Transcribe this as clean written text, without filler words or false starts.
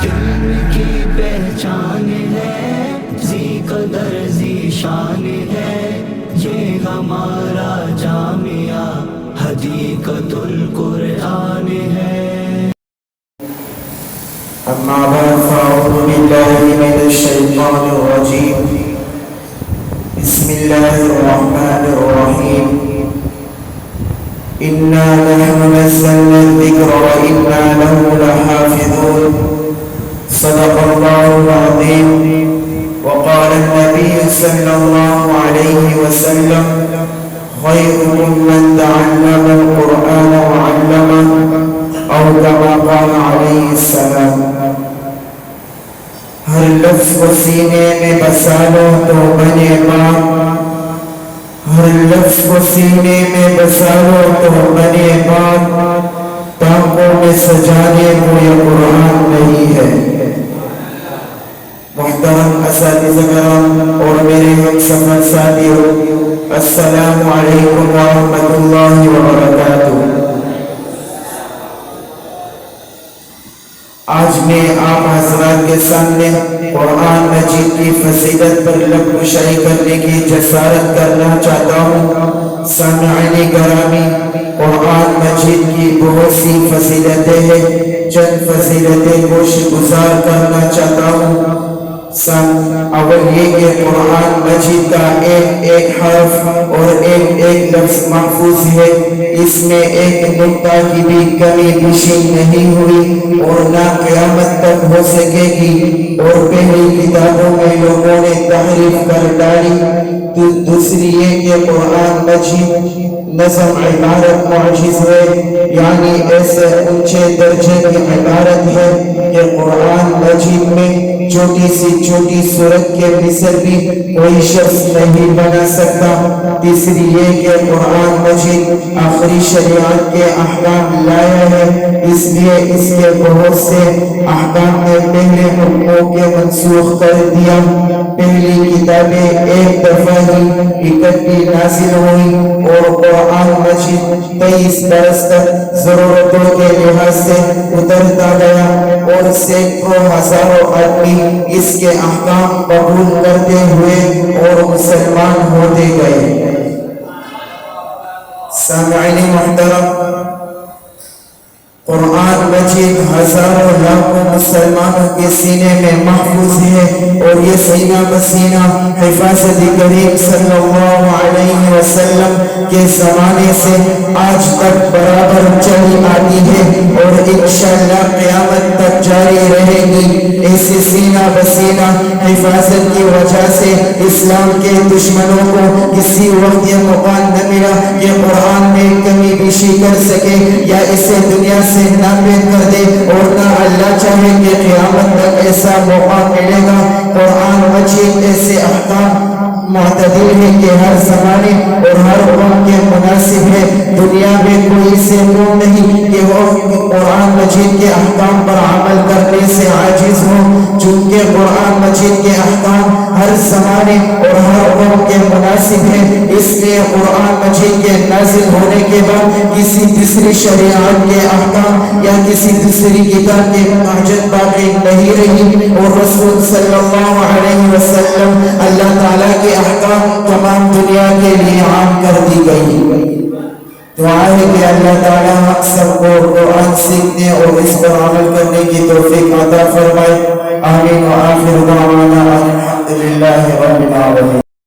علم کی پہچان ہے، ذی قدر ذی شان ہے، یہ ہمارا جامعہ حدیقۃ القرآن ہے۔ اما بعد فاعوذ باللہ من الشیطان الرجیم، بسم اللہ الرحمن الرحیم، انا نحن نزلنا الذکر وانا له لحافظون، صدق اللہ العظیم۔ وقال النبی صلی اللہ علیہ وسلم، خیرکم من تعلم القرآن وعلمه، او کما قال علیہ السلام۔ ہر لفظ کو سینے میں بسا لو تو بنے بات، ہر لفظ کو سینے میں بسا لو تو بنے بات، ٹانکوں میں سجانے کو یہ قرآن نہیں ہے۔ محترم اساتذہ کرام اور میرے ہم سفر ساتھیوں، السلام علیکم ورحمۃ اللہ وبرکاتہ۔ آج میں آپ حضرات کے سامنے قرآن مجید کی فضیلت پر لب کشائی کرنے کی جسارت کرنا چاہتا ہوں۔ سامعین گرامی، قرآن مجید کی بہت سی فضیلتیں ہیں، چند فضیلتیں گوش گزار کرنا چاہتا ہوں۔ اول یہ کہ قرآن مجید کا ایک ایک حرف اور ایک ایک لفظ محفوظ ہے، اس میں ایک نقطہ کی بھی کمی بیشی نہیں ہوئی اور نہ قیامت تک ہو سکے گی، اور پہلی کتابوں میں لوگوں نے تحریف کر ڈالی۔ دوسری یہ کہ قرآن مجید نظم عبارت معجز ہے، یعنی ایسے اونچے درجے کی عبارت ہے کہ قرآن مجید میں چھوٹی سی چھوٹی سورت کے مثل بھی کوئی شخص نہیں بنا سکتا۔ تیسری یہ کہ قرآن مجید آخری شریعت کے احکام لایا ہے، اس لیے اس کے بہت سے احکام نے پہلے حکموں کے منسوخ کر دیا۔ پہلی کتابیں ایک دفعہ ہی اکٹھی نازل ہوئی اور قرآن مجید 23 برس تک ضرورتوں کے لحاظ سے اترتا گیا اور سینکڑوں ہزاروں آدمی اس کے احکام قبول کرتے ہوئے اور مسلمان ہوتے گئے۔ سامعین محترم، قرآن مجید ہزاروں لاکھوں مسلمانوں کے سینے میں محفوظ ہے، اور یہ سینہ بسینہ حفاظت کریم صلی اللہ علیہ وسلم کے زمانے سے آج تک برابر چلی آتی ہے اور انشاءاللہ قیامت تک جاری رہے گی۔ ایسی سینہ بسینہ حفاظت کی وجہ سے اسلام کے دشمنوں کو کسی وقت یہ موقع نہ ملا کہ قرآن میں کمی بیشی کر سکے یا اسے دنیا سے نابود کر دے، اور نہ اللہ چاہے کہ قیامت تک ایسا موقع ملے گا۔ قرآن مجید ایسے احکام معتدل ہے کہ ہر زمانے اور ہر قوم کے مناسب ہے۔ دنیا میں کوئی سے قوم نہیں کہ وہ قرآن مجید کے احکام پر عمل کرنے سے عاجز ہو، چونکہ قرآن مجید کے احکام ہر زمانے اور ہر قوم کے مناسب ہے۔ اس لیے قرآن مجید کے نازل ہونے کے بعد کسی دوسری شریعت کے احکام یا کسی دوسری کتاب کی حاجت باقی نہیں رہی، اور رسول صلی اللہ علیہ وسلم اللہ تعالیٰ کے احکام تمام دنیا کے لیے عام کر دی گئی۔ دعا ہے کہ اللہ تعالیٰ ہم سب کو قرآن سیکھنے اور اس پر عمل کرنے کی توفیق عطا فرمائے۔ آمین۔ وآخر دعوانا الحمدللہ رب العالمین۔